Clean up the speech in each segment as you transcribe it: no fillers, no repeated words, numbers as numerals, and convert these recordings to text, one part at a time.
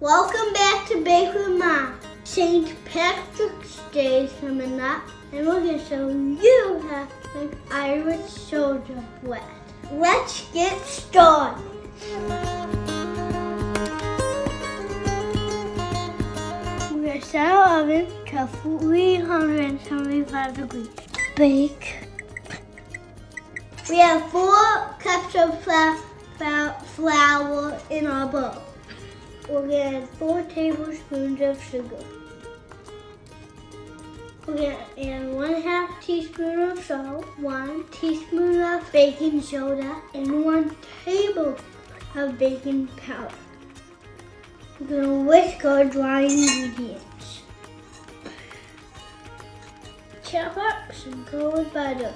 Welcome back to Bake with Mom. St. Patrick's Day is coming up, and we're going to show you how to make Irish soda bread. Let's get started. We're going to set our oven to 375 degrees. Bake. We have 4 cups of flour in our bowl. We're going to add 4 tablespoons of sugar. We're going to add 1/2 teaspoon of salt, 1 teaspoon of baking soda, and 1 tablespoon of baking powder. We're going to whisk our dry ingredients. Chop up some cold butter.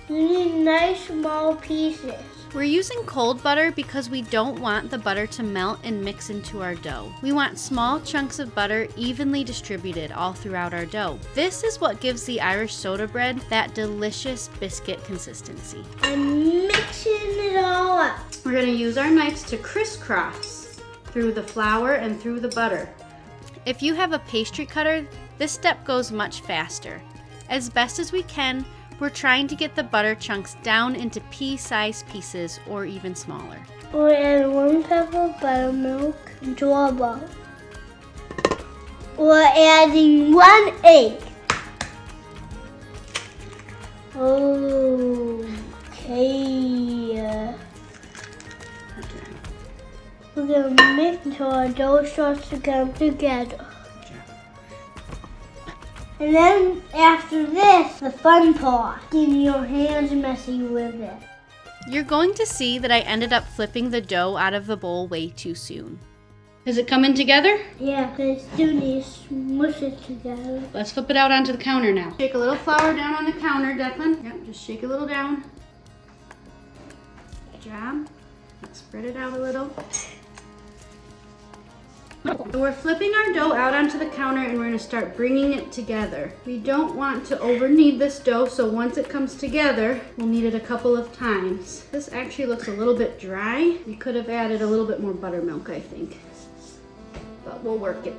You need nice small pieces. We're using cold butter because we don't want the butter to melt and mix into our dough. We want small chunks of butter evenly distributed all throughout our dough. This is what gives the Irish soda bread that delicious biscuit consistency. I'm mixing it all up. We're going to use our knives to crisscross through the flour and through the butter. If you have a pastry cutter, this step goes much faster. As best as we can, we're trying to get the butter chunks down into pea-sized pieces or even smaller. We'll add 1 cup of buttermilk into our bowl. We're adding 1 egg. Okay. We're going to mix until our dough starts to come together. And then after this, the fun part, getting your hands messy with it. You're going to see that I ended up flipping the dough out of the bowl way too soon. Is it coming together? Yeah, but I still need to smush it together. Let's flip it out onto the counter now. Shake a little flour down on the counter, Declan. Yep, just shake a little down. Good job. Let's spread it out a little. We're flipping our dough out onto the counter and we're going to start bringing it together. We don't want to over knead this dough, so once it comes together, we'll knead it a couple of times. This actually looks a little bit dry. We could have added a little bit more buttermilk, I think. But we'll work it.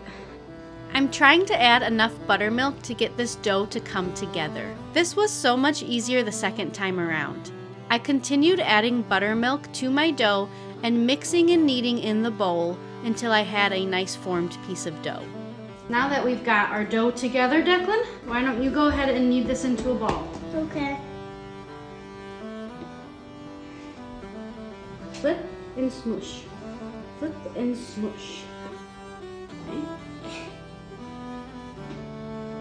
I'm trying to add enough buttermilk to get this dough to come together. This was so much easier the second time around. I continued adding buttermilk to my dough and mixing and kneading in the bowl until I had a nice formed piece of dough. Now that we've got our dough together, Declan, why don't you go ahead and knead this into a ball? Okay. Flip and smoosh. Flip and smoosh. Okay.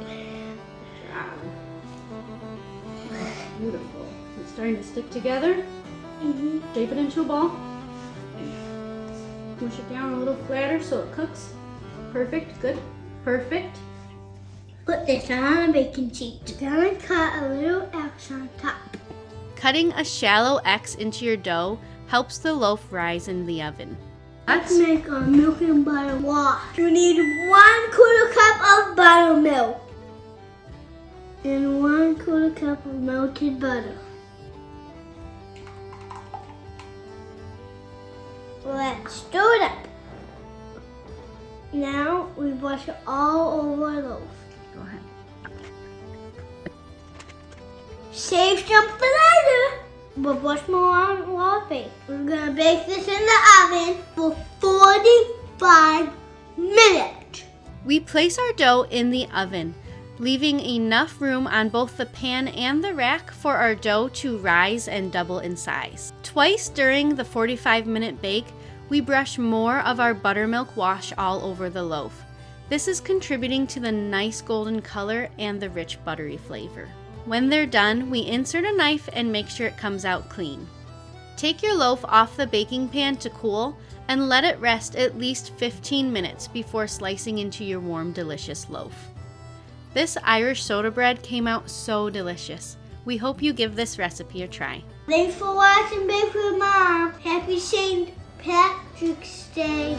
Good job. Beautiful. It's starting to stick together. Shape it into a ball. Push it down a little flatter so it cooks. Perfect, good, perfect. Put this on a baking sheet. Gonna cut a little X on top. Cutting a shallow X into your dough helps the loaf rise in the oven. Let's make our milk and butter wash. You need 1/4 cup of buttermilk and 1/4 cup of melted butter. Let's stir it up. Now we brush it all over our loaf. Go ahead. Save some for later. We'll brush more on our bake. We're gonna bake this in the oven for 45 minutes. We place our dough in the oven, leaving enough room on both the pan and the rack for our dough to rise and double in size. Twice during the 45-minute bake, we brush more of our buttermilk wash all over the loaf. This is contributing to the nice golden color and the rich buttery flavor. When they're done, we insert a knife and make sure it comes out clean. Take your loaf off the baking pan to cool and let it rest at least 15 minutes before slicing into your warm, delicious loaf. This Irish soda bread came out so delicious. We hope you give this recipe a try. Thanks for watching Bake with Mom. Happy St. Patrick's Day.